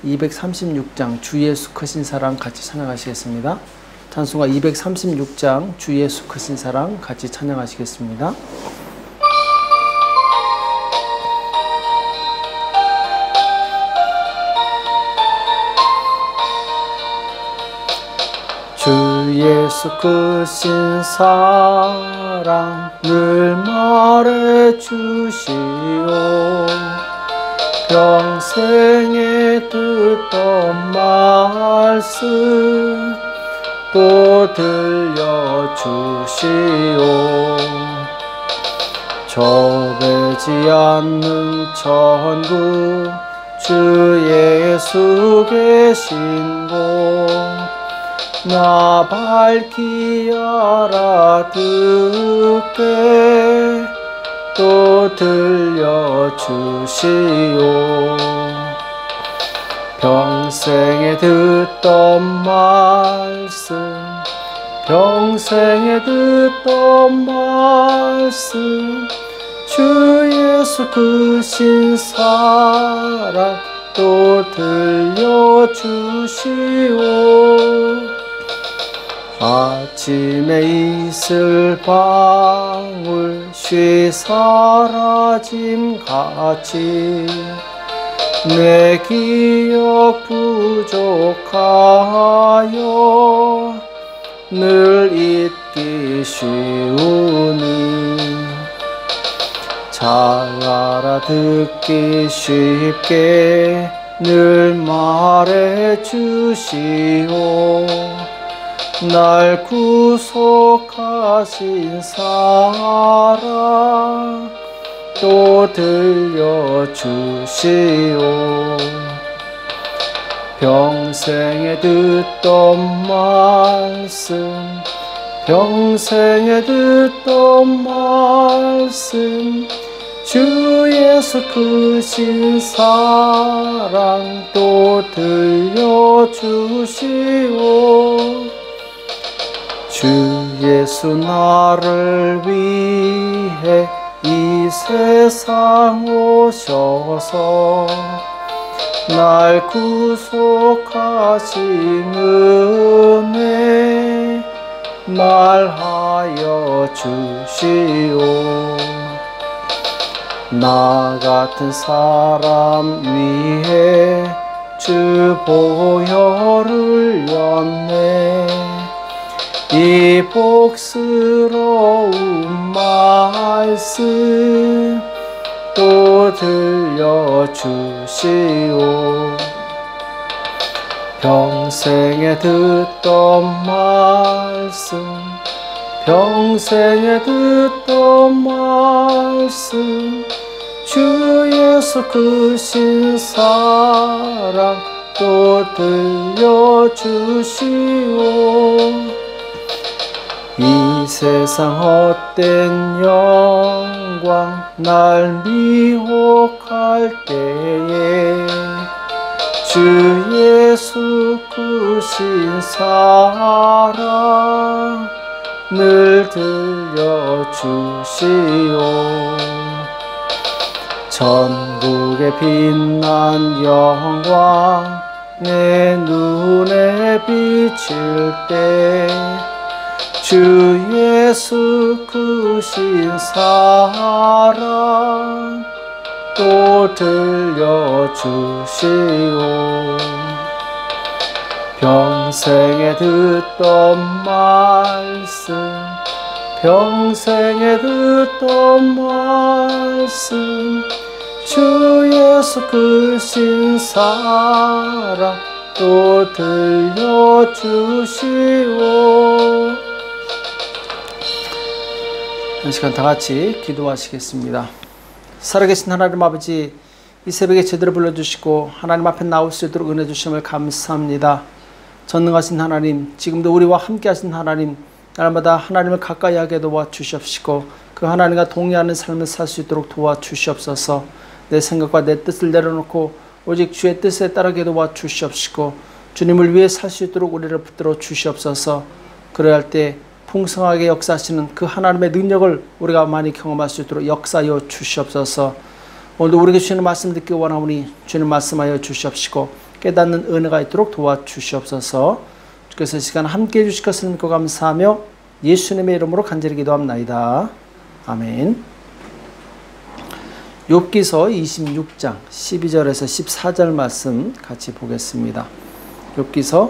236장 주 예수 크신 사랑 같이 찬양하시겠습니다. 찬송가 236장 주 예수 크신 사랑 같이 찬양하시겠습니다. 주 예수 크신 사랑 늘 말해주시오. 평생에 듣던 말씀 또 들려주시오. 좁지 않는 천국 주 예수 계신 곳 나 밝히 알아듣게 또 들려주시오. 평생에 듣던 말씀 평생에 듣던 말씀 주 예수 크신 사랑 또 들려주시오. 아침에 이슬 방울 쉬 사라짐같이 내 기억 부족하여 늘 잊기 쉬우니 잘 알아듣기 쉽게 늘 말해주시오. 날 구속하신 사랑 또 들려주시오. 평생에 듣던 말씀 평생에 듣던 말씀 주 예수 크신 사랑 또 들려주시오. 주 예수 나를 위해 이 세상 오셔서 날 구속하신 은혜 말하여 주시오. 나 같은 사람 위해 주 보혈을 흘렸네. 이 복스러운 말씀 또 들려주시오. 평생에 듣던 말씀 평생에 듣던 말씀 주 예수 크신 사랑 또 들려주시오. 이 세상 헛된 영광 날 미혹할 때에 주 예수 크신 사랑 늘 들려주시오. 천국의 빛난 영광 내 눈에 비칠 때 주 예수 크신 사랑 또 들려주시오. 평생에 듣던 말씀 평생에 듣던 말씀 주 예수 크신 사랑 또 들려주시오. 한 시간 다 같이 기도하시겠습니다. 살아계신 하나님 아버지, 이 새벽에 제대로 불러주시고 하나님 앞에 나올 수 있도록 은혜 주심을 감사합니다. 전능하신 하나님, 지금도 우리와 함께 하신 하나님, 날마다 하나님을 가까이 하게 도와주시옵시고 그 하나님과 동의하는 삶을 살 수 있도록 도와주시옵소서. 내 생각과 내 뜻을 내려놓고 오직 주의 뜻에 따르게 도와주시옵시고 주님을 위해 살 수 있도록 우리를 붙들어 주시옵소서. 그래야 할 때 풍성하게 역사하시는 그 하나님의 능력을 우리가 많이 경험할 수 있도록 역사하여 주시옵소서. 오늘도 우리에게 주시는 말씀 듣기 원하오니 주님 말씀하여 주시옵시고 깨닫는 은혜가 있도록 도와주시옵소서. 주께서 이 시간 함께해 주실 것을 믿고 감사하며 예수님의 이름으로 간절히 기도합나이다. 아멘. 욥기서 26장 12절에서 14절 말씀 같이 보겠습니다. 욥기서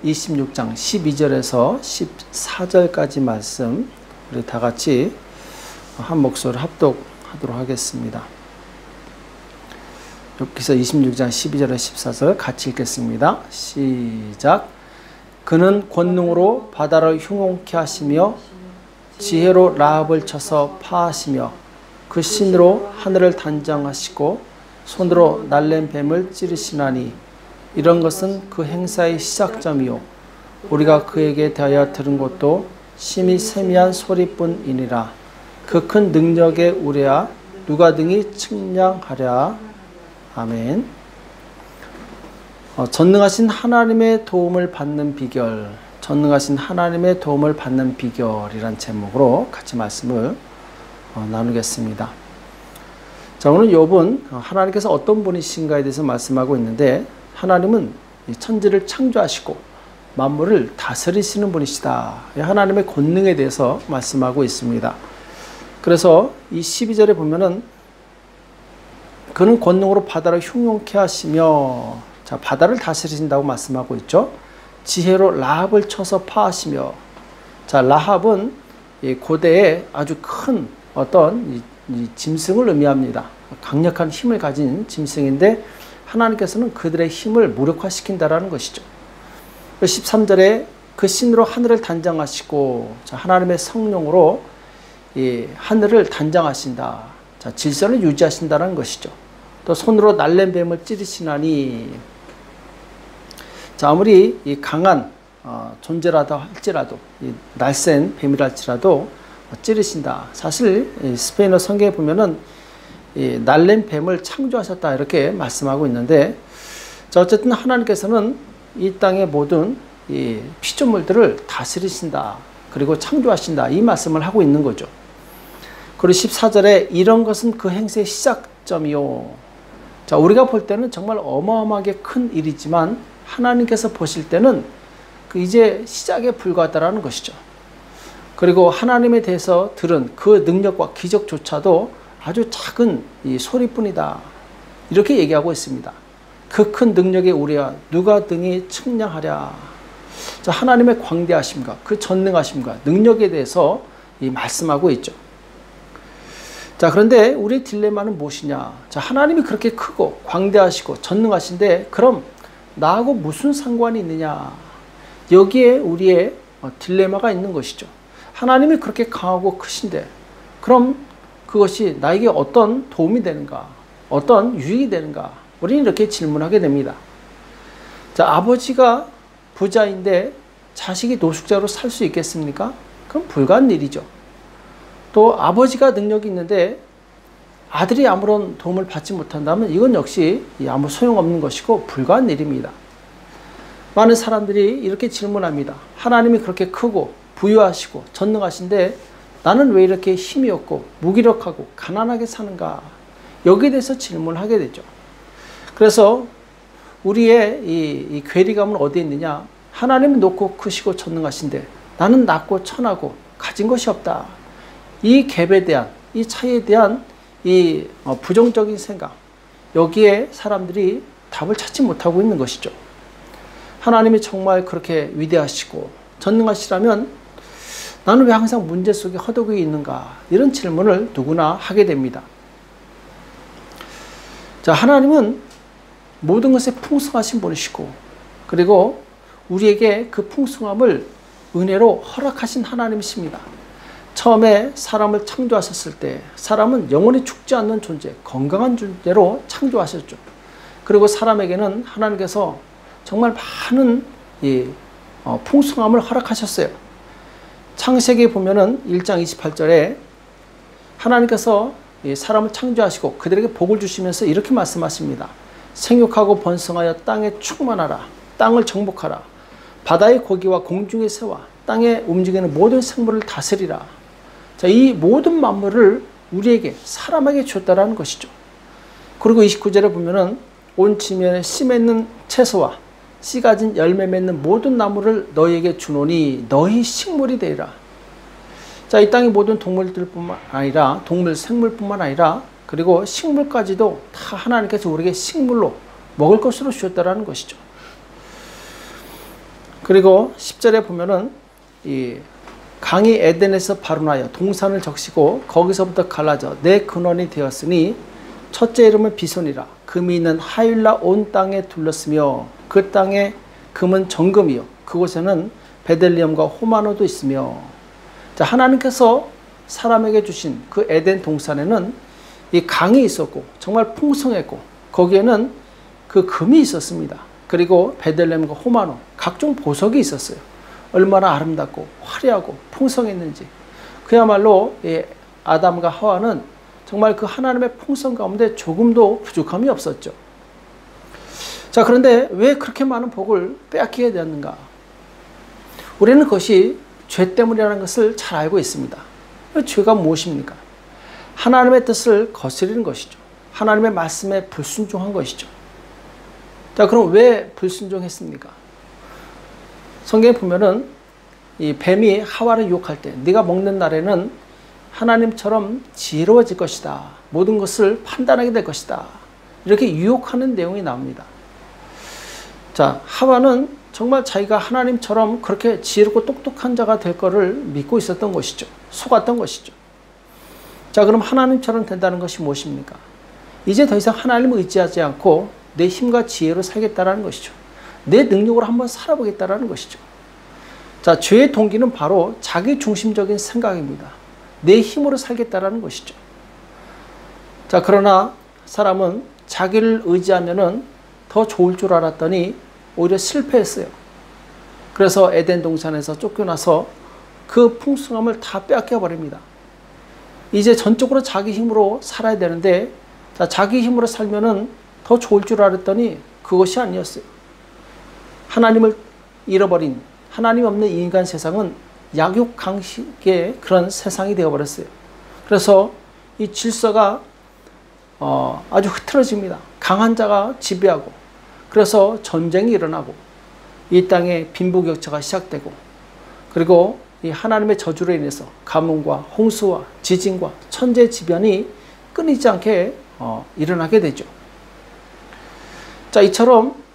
26장 12절에서 14절까지 말씀 우리 다 같이 한 목소리로 합독하도록 하겠습니다. 욥기서 26장 12절에서 14절 같이 읽겠습니다. 시작. 그는 권능으로 바다를 흉용케 하시며 지혜로 라합을 쳐서 파하시며 그 신으로 하늘을 단장하시고 손으로 날랜 뱀을 찌르시나니 이런 것은 그 행사의 시작점이요 우리가 그에게 대하여 들은 것도 심히 세미한 소리뿐이니라. 그 큰 능력에 우려야 누가 등이 측량하랴. 아멘. 전능하신 하나님의 도움을 받는 비결, 전능하신 하나님의 도움을 받는 비결이란 제목으로 같이 말씀을 나누겠습니다. 자, 오늘 욥은 하나님께서 어떤 분이신가에 대해서 말씀하고 있는데 하나님은 천지를 창조하시고 만물을 다스리시는 분이시다. 하나님의 권능에 대해서 말씀하고 있습니다. 그래서 이 12절에 보면은 그는 권능으로 바다를 흉용케 하시며, 자, 바다를 다스리신다고 말씀하고 있죠. 지혜로 라합을 쳐서 파하시며, 자, 라합은 고대에 아주 큰 어떤 이 짐승을 의미합니다. 강력한 힘을 가진 짐승인데 하나님께서는 그들의 힘을 무력화시킨다라는 것이죠. 13절에 그 신으로 하늘을 단장하시고, 자, 하나님의 성령으로 이 하늘을 단장하신다. 자, 질서를 유지하신다는 것이죠. 또 손으로 날랜 뱀을 찌르시나니, 자, 아무리 이 강한 존재라도 할지라도, 이 날쌘 뱀이라 할지라도 찌르신다. 사실 스페인어 성경에 보면은 이 날랜 뱀을 창조하셨다 이렇게 말씀하고 있는데, 자, 어쨌든 하나님께서는 이 땅의 모든 이 피조물들을 다스리신다. 그리고 창조하신다. 이 말씀을 하고 있는 거죠. 그리고 14절에 이런 것은 그 행세의 시작점이요. 자, 우리가 볼 때는 정말 어마어마하게 큰 일이지만 하나님께서 보실 때는 그 이제 시작에 불과하다라는 것이죠. 그리고 하나님에 대해서 들은 그 능력과 기적조차도 아주 작은 이 소리뿐이다. 이렇게 얘기하고 있습니다. 그 큰 능력에 우리야 누가 등이 측량하랴. 자, 하나님의 광대하심과 그 전능하심과 능력에 대해서 이 말씀하고 있죠. 자, 그런데 우리의 딜레마는 무엇이냐? 자, 하나님이 그렇게 크고 광대하시고 전능하신데 그럼 나하고 무슨 상관이 있느냐? 여기에 우리의 딜레마가 있는 것이죠. 하나님이 그렇게 강하고 크신데 그럼 그것이 나에게 어떤 도움이 되는가? 어떤 유익이 되는가? 우리는 이렇게 질문하게 됩니다. 자, 아버지가 부자인데 자식이 노숙자로 살 수 있겠습니까? 그럼 불가한 일이죠. 또 아버지가 능력이 있는데 아들이 아무런 도움을 받지 못한다면 이건 역시 아무 소용없는 것이고 불가한 일입니다. 많은 사람들이 이렇게 질문합니다. 하나님이 그렇게 크고 부유하시고 전능하신데 나는 왜 이렇게 힘이 없고 무기력하고 가난하게 사는가? 여기에 대해서 질문을 하게 되죠. 그래서 우리의 이 괴리감은 어디에 있느냐? 하나님은 높고 크시고 전능하신데 나는 낮고 천하고 가진 것이 없다. 이 갭에 대한, 이 차이에 대한 이 부정적인 생각, 여기에 사람들이 답을 찾지 못하고 있는 것이죠. 하나님이 정말 그렇게 위대하시고 전능하시라면 나는 왜 항상 문제 속에 허덕이고 있는가? 이런 질문을 누구나 하게 됩니다. 자, 하나님은 모든 것에 풍성하신 분이시고 그리고 우리에게 그 풍성함을 은혜로 허락하신 하나님이십니다. 처음에 사람을 창조하셨을 때 사람은 영원히 죽지 않는 존재, 건강한 존재로 창조하셨죠. 그리고 사람에게는 하나님께서 정말 많은 풍성함을 허락하셨어요. 창세기에 보면은 1장 28절에 하나님께서 사람을 창조하시고 그들에게 복을 주시면서 이렇게 말씀하십니다. 생육하고 번성하여 땅에 충만하라. 땅을 정복하라. 바다의 고기와 공중의 새와 땅에 움직이는 모든 생물을 다스리라. 자, 이 모든 만물을 우리에게, 사람에게 주었다라는 것이죠. 그리고 29절에 보면은 온 지면에 씨 맺는 채소와 씨 가진 열매 맺는 모든 나무를 너희에게 주노니 너희 식물이 되리라. 자, 이 땅의 모든 동물들뿐만 아니라 동물 생물뿐만 아니라 그리고 식물까지도 다 하나님께서 우리에게 식물로 먹을 것으로 주셨다라는 것이죠. 그리고 10절에 보면은 이 강이 에덴에서 발원하여 동산을 적시고 거기서부터 갈라져 내 근원이 되었으니 첫째 이름은 비손이라. 금이 있는 하윌라 온 땅에 둘렀으며 그 땅에 금은 정금이요 그곳에는 베들리엄과 호마노도 있으며. 자, 하나님께서 사람에게 주신 그 에덴 동산에는 이 강이 있었고 정말 풍성했고 거기에는 그 금이 있었습니다. 그리고 베들레헴과 호마노 각종 보석이 있었어요. 얼마나 아름답고 화려하고 풍성했는지. 그야말로 아담과 하와는 정말 그 하나님의 풍성 가운데 조금도 부족함이 없었죠. 자, 그런데 왜 그렇게 많은 복을 빼앗기게 되었는가? 우리는 그것이 죄 때문이라는 것을 잘 알고 있습니다. 죄가 무엇입니까? 하나님의 뜻을 거스리는 것이죠. 하나님의 말씀에 불순종한 것이죠. 자, 그럼 왜 불순종했습니까? 성경에 보면은 이 뱀이 하와를 유혹할 때 네가 먹는 날에는 하나님처럼 지혜로워질 것이다. 모든 것을 판단하게 될 것이다. 이렇게 유혹하는 내용이 나옵니다. 자, 하와는 정말 자기가 하나님처럼 그렇게 지혜롭고 똑똑한 자가 될 거를 믿고 있었던 것이죠. 속았던 것이죠. 자, 그럼 하나님처럼 된다는 것이 무엇입니까? 이제 더 이상 하나님을 의지하지 않고 내 힘과 지혜로 살겠다라는 것이죠. 내 능력으로 한번 살아보겠다라는 것이죠. 자, 죄의 동기는 바로 자기 중심적인 생각입니다. 내 힘으로 살겠다라는 것이죠. 자, 그러나 사람은 자기를 의지하면은 더 좋을 줄 알았더니 오히려 실패했어요. 그래서 에덴 동산에서 쫓겨나서 그 풍성함을 다 빼앗겨 버립니다. 이제 전적으로 자기 힘으로 살아야 되는데, 자, 자기 힘으로 살면은 더 좋을 줄 알았더니 그것이 아니었어요. 하나님을 잃어버린, 하나님 없는 인간 세상은 약육강식의 그런 세상이 되어버렸어요. 그래서 이 질서가 아주 흐트러집니다. 강한 자가 지배하고, 그래서 전쟁이 일어나고 이 땅에 빈부격차가 시작되고, 그리고 이 하나님의 저주로 인해서 가뭄과 홍수와 지진과 천재지변이 끊이지 않게 일어나게 되죠. 자, 이처럼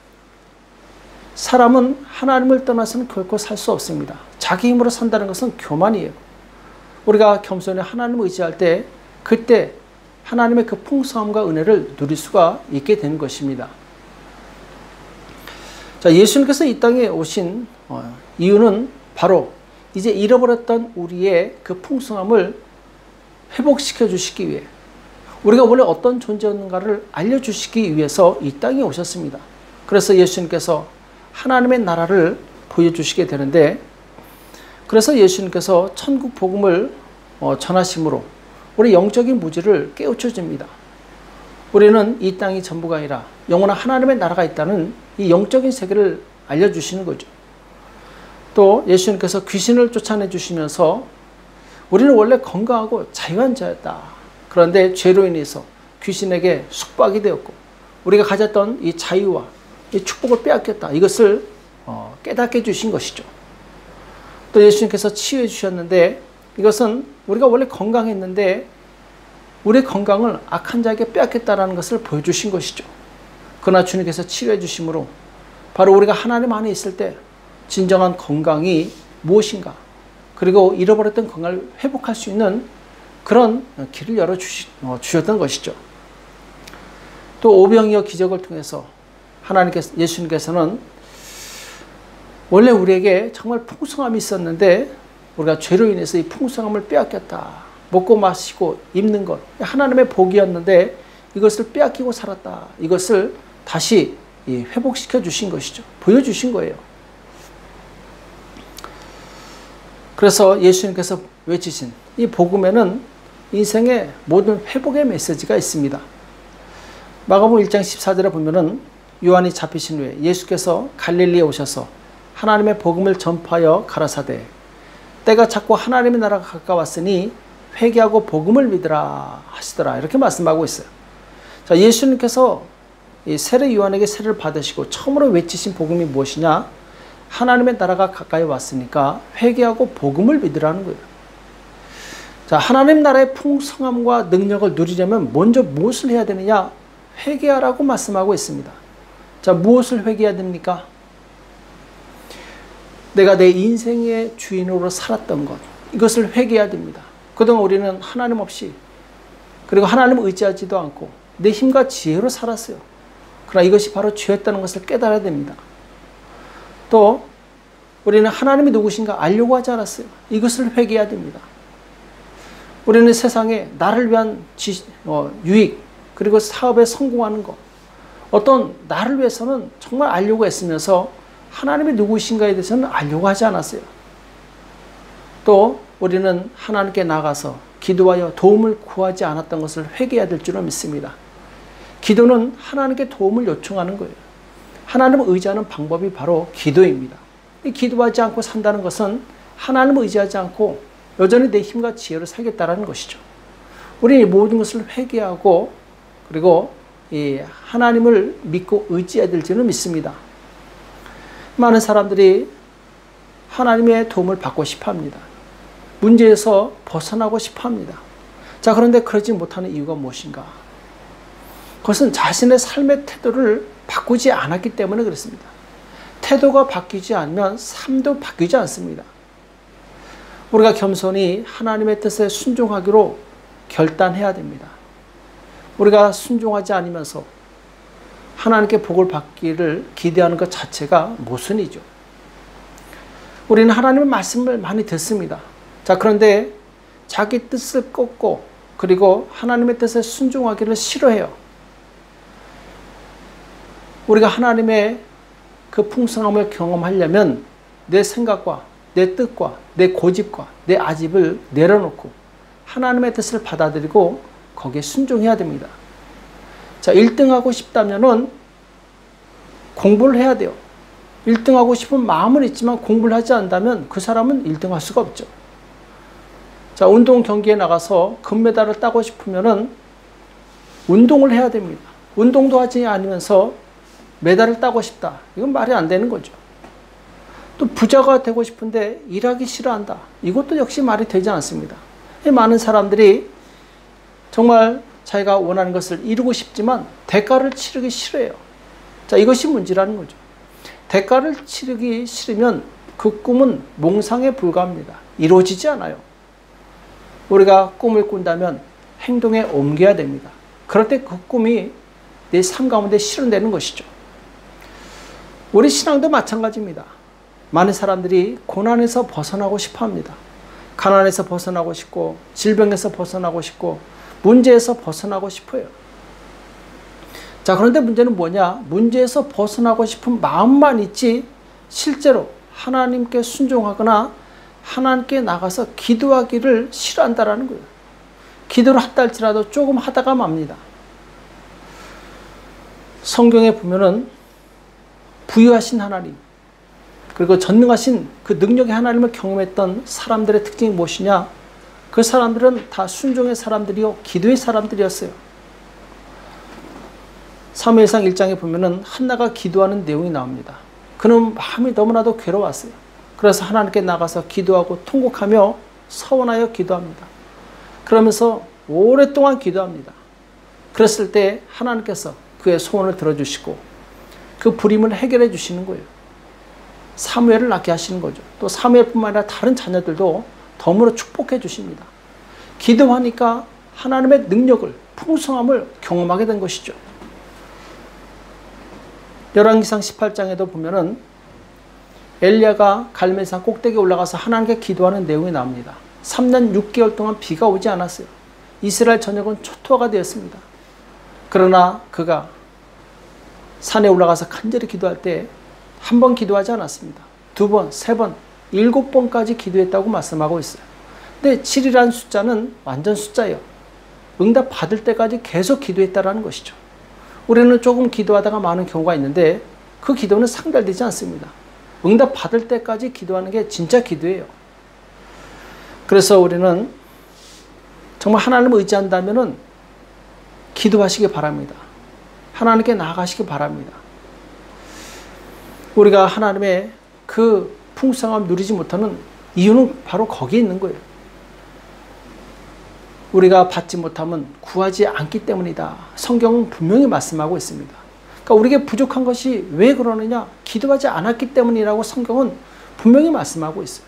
사람은 하나님을 떠나서는 결코 살 수 없습니다. 자기 힘으로 산다는 것은 교만이에요. 우리가 겸손히 하나님을 의지할 때 그때 하나님의 그 풍성함과 은혜를 누릴 수가 있게 되는 것입니다. 자, 예수님께서 이 땅에 오신 이유는 바로 이제 잃어버렸던 우리의 그 풍성함을 회복시켜 주시기 위해, 우리가 원래 어떤 존재였는가를 알려주시기 위해서 이 땅에 오셨습니다. 그래서 예수님께서 하나님의 나라를 보여주시게 되는데, 그래서 예수님께서 천국 복음을 전하심으로 우리 영적인 무지를 깨우쳐줍니다. 우리는 이 땅이 전부가 아니라 영원한 하나님의 나라가 있다는 이 영적인 세계를 알려주시는 거죠. 또 예수님께서 귀신을 쫓아내 주시면서 우리는 원래 건강하고 자유한 자였다. 그런데 죄로 인해서 귀신에게 숙박이 되었고 우리가 가졌던 이 자유와 이 축복을 빼앗겼다. 이것을 깨닫게 해주신 것이죠. 또 예수님께서 치유해 주셨는데, 이것은 우리가 원래 건강했는데 우리의 건강을 악한 자에게 빼앗겼다는 것을 보여주신 것이죠. 그러나 주님께서 치유해 주심으로 바로 우리가 하나님 안에 있을 때 진정한 건강이 무엇인가, 그리고 잃어버렸던 건강을 회복할 수 있는 그런 길을 열어주셨던 것이죠. 또 오병이어 기적을 통해서 예수님께서는 원래 우리에게 정말 풍성함이 있었는데 우리가 죄로 인해서 이 풍성함을 빼앗겼다. 먹고 마시고 입는 것, 하나님의 복이었는데 이것을 빼앗기고 살았다. 이것을 다시 회복시켜 주신 것이죠. 보여주신 거예요. 그래서 예수님께서 외치신 이 복음에는 인생의 모든 회복의 메시지가 있습니다. 마가복음 1장 14절에 보면은 요한이 잡히신 후에 예수께서 갈릴리에 오셔서 하나님의 복음을 전파하여 가라사대 때가 찼고 하나님의 나라가 가까웠으니 회개하고 복음을 믿으라 하시더라. 이렇게 말씀하고 있어요. 자, 예수님께서 이 세례 요한에게 세례를 받으시고 처음으로 외치신 복음이 무엇이냐? 하나님의 나라가 가까이 왔으니까 회개하고 복음을 믿으라는 거예요. 자, 하나님 나라의 풍성함과 능력을 누리려면 먼저 무엇을 해야 되느냐? 회개하라고 말씀하고 있습니다. 자, 무엇을 회개해야 됩니까? 내가 내 인생의 주인으로 살았던 것, 이것을 회개해야 됩니다. 그동안 우리는 하나님 없이, 그리고 하나님을 의지하지도 않고 내 힘과 지혜로 살았어요. 그러나 이것이 바로 죄였다는 것을 깨달아야 됩니다. 또 우리는 하나님이 누구신가 알려고 하지 않았어요. 이것을 회개해야 됩니다. 우리는 세상에 나를 위한 유익, 그리고 사업에 성공하는 것, 어떤 나를 위해서는 정말 알려고 애쓰면서 하나님이 누구신가에 대해서는 알려고 하지 않았어요. 또 우리는 하나님께 나가서 기도하여 도움을 구하지 않았던 것을 회개해야 될 줄로 믿습니다. 기도는 하나님께 도움을 요청하는 거예요. 하나님을 의지하는 방법이 바로 기도입니다. 기도하지 않고 산다는 것은 하나님을 의지하지 않고 여전히 내 힘과 지혜로 살겠다는 것이죠. 우리는 이 모든 것을 회개하고 그리고 이 하나님을 믿고 의지해야 될 줄은 믿습니다. 많은 사람들이 하나님의 도움을 받고 싶어 합니다. 문제에서 벗어나고 싶어 합니다. 자, 그런데 그러지 못하는 이유가 무엇인가? 그것은 자신의 삶의 태도를 바꾸지 않았기 때문에 그렇습니다. 태도가 바뀌지 않으면 삶도 바뀌지 않습니다. 우리가 겸손히 하나님의 뜻에 순종하기로 결단해야 됩니다. 우리가 순종하지 않으면서 하나님께 복을 받기를 기대하는 것 자체가 모순이죠. 우리는 하나님의 말씀을 많이 듣습니다. 자, 그런데 자기 뜻을 꺾고 그리고 하나님의 뜻에 순종하기를 싫어해요. 우리가 하나님의 그 풍성함을 경험하려면 내 생각과 내 뜻과 내 고집과 내 아집을 내려놓고 하나님의 뜻을 받아들이고 거기에 순종해야 됩니다. 자, 1등하고 싶다면은 공부를 해야 돼요. 1등하고 싶은 마음은 있지만 공부를 하지 않는다면 그 사람은 1등할 수가 없죠. 자, 운동 경기에 나가서 금메달을 따고 싶으면은 운동을 해야 됩니다. 운동도 하지 않으면서 메달을 따고 싶다. 이건 말이 안 되는 거죠. 또 부자가 되고 싶은데 일하기 싫어한다. 이것도 역시 말이 되지 않습니다. 많은 사람들이 정말 자기가 원하는 것을 이루고 싶지만 대가를 치르기 싫어해요. 자, 이것이 문제라는 거죠. 대가를 치르기 싫으면 그 꿈은 몽상에 불과합니다. 이루어지지 않아요. 우리가 꿈을 꾼다면 행동에 옮겨야 됩니다. 그럴 때 그 꿈이 내 삶 가운데 실현되는 것이죠. 우리 신앙도 마찬가지입니다. 많은 사람들이 고난에서 벗어나고 싶어 합니다. 가난에서 벗어나고 싶고 질병에서 벗어나고 싶고 문제에서 벗어나고 싶어요. 자, 그런데 문제는 뭐냐? 문제에서 벗어나고 싶은 마음만 있지 실제로 하나님께 순종하거나 하나님께 나가서 기도하기를 싫어한다라는 거예요. 기도를 한다 할지라도 조금 하다가 맙니다. 성경에 보면은 부유하신 하나님, 그리고 전능하신 그 능력의 하나님을 경험했던 사람들의 특징이 무엇이냐? 그 사람들은 다 순종의 사람들이요, 기도의 사람들이었어요. 사무엘상 1장에 보면은 한나가 기도하는 내용이 나옵니다. 그는 마음이 너무나도 괴로웠어요. 그래서 하나님께 나가서 기도하고 통곡하며 서원하여 기도합니다. 그러면서 오랫동안 기도합니다. 그랬을 때 하나님께서 그의 소원을 들어주시고 그 불임을 해결해 주시는 거예요. 사무엘을 낳게 하시는 거죠. 또 사무엘뿐만 아니라 다른 자녀들도 덤으로 축복해 주십니다. 기도하니까 하나님의 능력을, 풍성함을 경험하게 된 것이죠. 열왕기상 18장에도 보면은 엘리야가 갈멜산 꼭대기에 올라가서 하나님께 기도하는 내용이 나옵니다. 3년 6개월 동안 비가 오지 않았어요. 이스라엘 전역은 초토화가 되었습니다. 그러나 그가 산에 올라가서 간절히 기도할 때 한 번 기도하지 않았습니다. 2번, 3번, 7번까지 기도했다고 말씀하고 있어요. 근데 7이라는 숫자는 완전 숫자예요. 응답 받을 때까지 계속 기도했다라는 것이죠. 우리는 조금 기도하다가 마는 경우가 있는데 그 기도는 상달되지 않습니다. 응답 받을 때까지 기도하는 게 진짜 기도예요. 그래서 우리는 정말 하나님을 의지한다면은 기도하시기 바랍니다. 하나님께 나아가시기 바랍니다. 우리가 하나님의 그 풍성함을 누리지 못하는 이유는 바로 거기에 있는 거예요. 우리가 받지 못하면 구하지 않기 때문이다. 성경은 분명히 말씀하고 있습니다. 그러니까 우리에게 부족한 것이 왜 그러느냐? 기도하지 않았기 때문이라고 성경은 분명히 말씀하고 있어요.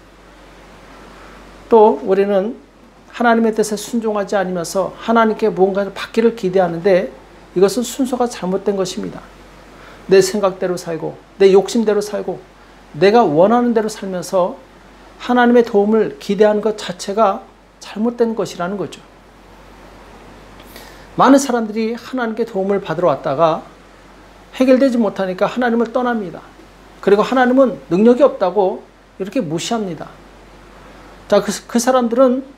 또 우리는 하나님의 뜻에 순종하지 않으면서 하나님께 무언가를 받기를 기대하는데 이것은 순서가 잘못된 것입니다. 내 생각대로 살고 내 욕심대로 살고 내가 원하는 대로 살면서 하나님의 도움을 기대하는 것 자체가 잘못된 것이라는 거죠. 많은 사람들이 하나님께 도움을 받으러 왔다가 해결되지 못하니까 하나님을 떠납니다. 그리고 하나님은 능력이 없다고 이렇게 무시합니다. 자, 그 사람들은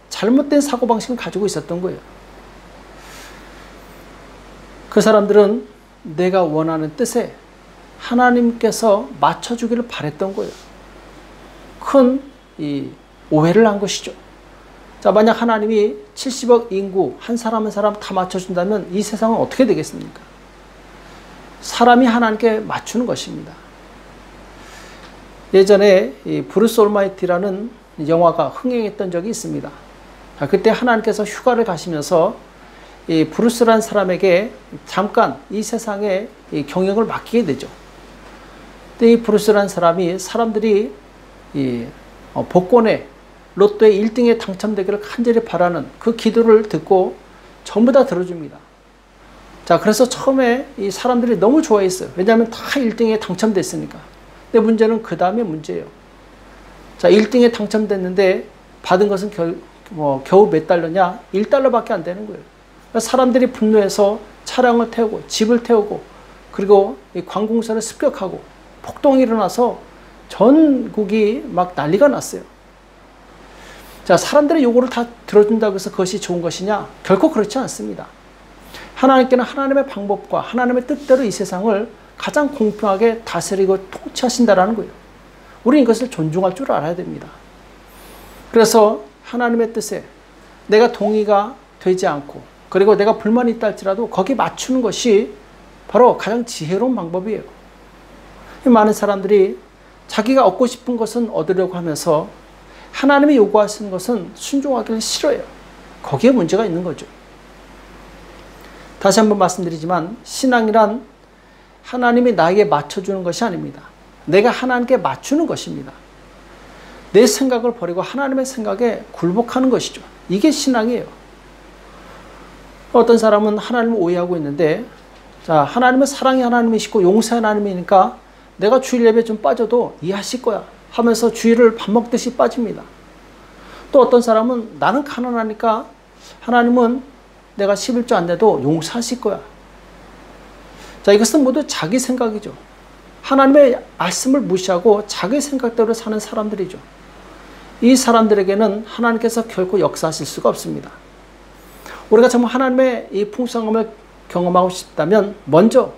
잘못된 사고방식을 가지고 있었던 거예요. 그 사람들은 내가 원하는 뜻에 하나님께서 맞춰주기를 바랬던 거예요. 큰 오해를 한 것이죠. 자, 만약 하나님이 70억 인구 한 사람 한 사람 다 맞춰준다면 이 세상은 어떻게 되겠습니까? 사람이 하나님께 맞추는 것입니다. 예전에 브루스 올마이티라는 영화가 흥행했던 적이 있습니다. 자, 그때 하나님께서 휴가를 가시면서 이 브루스라는 사람에게 잠깐 이 세상의 이 경영을 맡기게 되죠. 근데 이 브루스라는 사람이 사람들이 복권에 로또에 1등에 당첨되기를 간절히 바라는 그 기도를 듣고 전부 다 들어줍니다. 자, 그래서 처음에 이 사람들이 너무 좋아했어요. 왜냐하면 다 1등에 당첨됐으니까. 근데 문제는 그 다음에 문제예요. 자, 1등에 당첨됐는데 받은 것은 겨우 몇 달러냐? 1달러밖에 안 되는 거예요. 그러니까 사람들이 분노해서 차량을 태우고 집을 태우고 그리고 이 관공서를 습격하고 폭동이 일어나서 전국이 막 난리가 났어요. 자, 사람들의 요구를 다 들어준다고 해서 그것이 좋은 것이냐? 결코 그렇지 않습니다. 하나님께는 하나님의 방법과 하나님의 뜻대로 이 세상을 가장 공평하게 다스리고 통치하신다라는 거예요. 우리는 이것을 존중할 줄 알아야 됩니다. 그래서 하나님의 뜻에 내가 동의가 되지 않고 그리고 내가 불만이 있다 할지라도 거기에 맞추는 것이 바로 가장 지혜로운 방법이에요. 많은 사람들이 자기가 얻고 싶은 것은 얻으려고 하면서 하나님이 요구하시는 것은 순종하기를 싫어해요. 거기에 문제가 있는 거죠. 다시 한번 말씀드리지만 신앙이란 하나님이 나에게 맞춰주는 것이 아닙니다. 내가 하나님께 맞추는 것입니다. 내 생각을 버리고 하나님의 생각에 굴복하는 것이죠. 이게 신앙이에요. 어떤 사람은 하나님을 오해하고 있는데, 자, 하나님은 사랑의 하나님이시고 용서의 하나님이니까 내가 주일 예배 좀 빠져도 이해하실 거야 하면서 주일을 밥 먹듯이 빠집니다. 또 어떤 사람은 나는 가난하니까 하나님은 내가 11조 안 내도 용서하실 거야. 자, 이것은 모두 자기 생각이죠. 하나님의 말씀을 무시하고 자기 생각대로 사는 사람들이죠. 이 사람들에게는 하나님께서 결코 역사하실 수가 없습니다. 우리가 정말 하나님의 이 풍성함을 경험하고 싶다면 먼저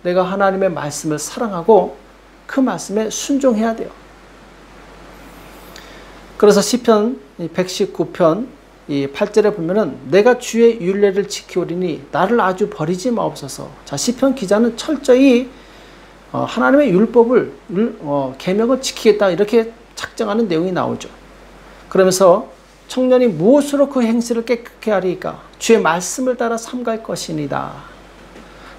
내가 하나님의 말씀을 사랑하고 그 말씀에 순종해야 돼요. 그래서 시편 119편 8절에 보면은 내가 주의 율례를 지키오리니 나를 아주 버리지 마옵소서. 자, 시편 기자는 철저히 하나님의 율법을 계명을 지키겠다 이렇게 작정하는 내용이 나오죠. 그러면서 청년이 무엇으로 그 행실을 깨끗게 하리이까? 주의 말씀을 따라 삼갈 것이니다.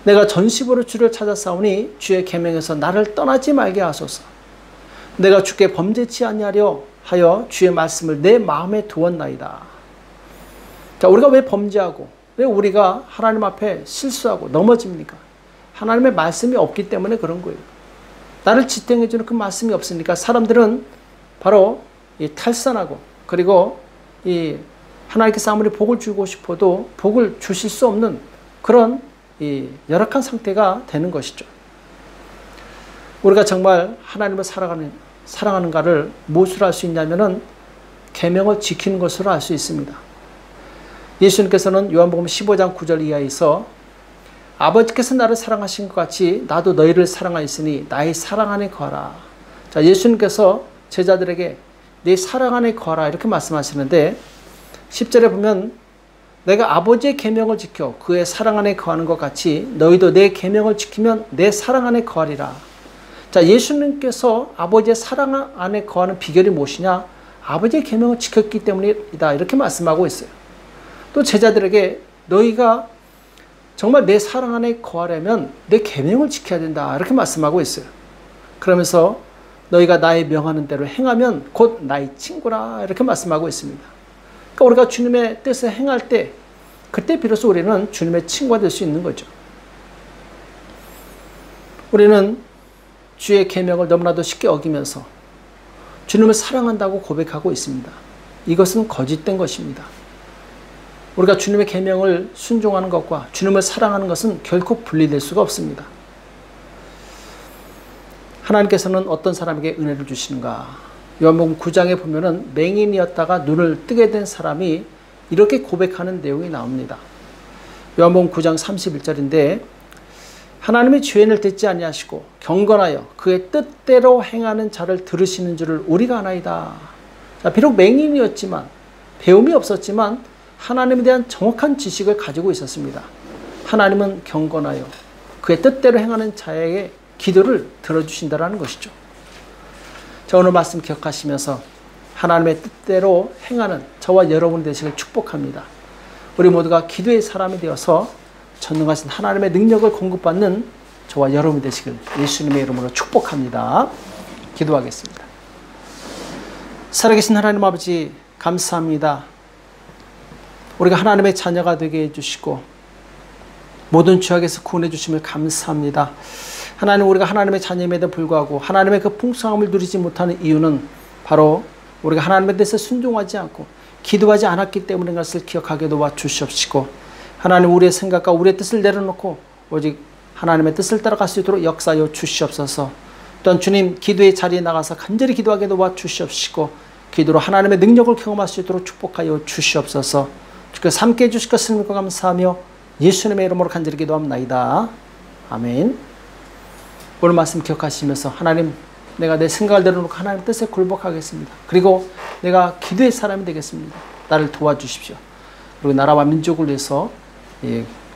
내가 전심으로 주를 찾아싸우니 주의 계명에서 나를 떠나지 말게 하소서. 내가 주께 범죄치 아니하려 하여 주의 말씀을 내 마음에 두었나이다. 자, 우리가 왜 범죄하고 왜 우리가 하나님 앞에 실수하고 넘어집니까? 하나님의 말씀이 없기 때문에 그런 거예요. 나를 지탱해주는 그 말씀이 없으니까 사람들은 바로 탈선하고 그리고 하나님께서 아무리 복을 주고 싶어도 복을 주실 수 없는 그런 열악한 상태가 되는 것이죠. 우리가 정말 하나님을 사랑하는가를 무엇으로 알 수 있냐면은 계명을 지키는 것으로 알 수 있습니다. 예수님께서는 요한복음 15장 9절 이하에서 아버지께서 나를 사랑하신 것 같이 나도 너희를 사랑하였으니 나의 사랑 안에 거하라. 자, 예수님께서 제자들에게 내 사랑 안에 거하라 이렇게 말씀하시는데 10절에 보면 내가 아버지의 계명을 지켜 그의 사랑 안에 거하는 것 같이 너희도 내 계명을 지키면 내 사랑 안에 거하리라. 자, 예수님께서 아버지의 사랑 안에 거하는 비결이 무엇이냐? 아버지의 계명을 지켰기 때문이다. 이렇게 말씀하고 있어요. 또 제자들에게 너희가 정말 내 사랑 안에 거하려면 내 계명을 지켜야 된다. 이렇게 말씀하고 있어요. 그러면서 너희가 나의 명하는 대로 행하면 곧 나의 친구라. 이렇게 말씀하고 있습니다. 그러니까 우리가 주님의 뜻을 행할 때 그때 비로소 우리는 주님의 친구가 될 수 있는 거죠. 우리는 주의 계명을 너무나도 쉽게 어기면서 주님을 사랑한다고 고백하고 있습니다. 이것은 거짓된 것입니다. 우리가 주님의 계명을 순종하는 것과 주님을 사랑하는 것은 결코 분리될 수가 없습니다. 하나님께서는 어떤 사람에게 은혜를 주시는가? 요한복음 9장에 보면은 맹인이었다가 눈을 뜨게 된 사람이 이렇게 고백하는 내용이 나옵니다. 요한복음 9장 31절인데 하나님의 죄인을 듣지 아니하시고 경건하여 그의 뜻대로 행하는 자를 들으시는 줄을 우리가 아나이다. 자, 비록 맹인이었지만 배움이 없었지만 하나님에 대한 정확한 지식을 가지고 있었습니다. 하나님은 경건하여 그의 뜻대로 행하는 자에게 기도를 들어주신다는 것이죠. 자, 오늘 말씀 기억하시면서 하나님의 뜻대로 행하는 저와 여러분 되시길 축복합니다. 우리 모두가 기도의 사람이 되어서 전능하신 하나님의 능력을 공급받는 저와 여러분이 되시길 예수님의 이름으로 축복합니다. 기도하겠습니다. 살아계신 하나님 아버지 감사합니다. 우리가 하나님의 자녀가 되게 해주시고 모든 죄악에서 구원해 주심을 감사합니다. 하나님, 우리가 하나님의 자녀임에도 불구하고 하나님의 그 풍성함을 누리지 못하는 이유는 바로 우리가 하나님의 뜻에 순종하지 않고 기도하지 않았기 때문인 것을 기억하게 도와주시옵시고, 하나님, 우리의 생각과 우리의 뜻을 내려놓고 오직 하나님의 뜻을 따라갈 수 있도록 역사하여 주시옵소서. 또한 주님, 기도의 자리에 나가서 간절히 기도하게 도와주시옵시고 기도로 하나님의 능력을 경험할 수 있도록 축복하여 주시옵소서. 주께서 함께 해주실 것을 믿고 감사하며 예수님의 이름으로 간절히 기도합나이다. 아멘. 오늘 말씀 기억하시면서 하나님, 내가 내 생각을 내려놓고 하나님 뜻에 굴복하겠습니다. 그리고 내가 기도의 사람이 되겠습니다. 나를 도와주십시오. 그리고 나라와 민족을 위해서,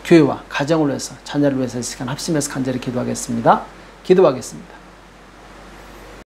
교회와 가정을 위해서, 자녀를 위해서 이 시간 합심해서 간절히 기도하겠습니다. 기도하겠습니다.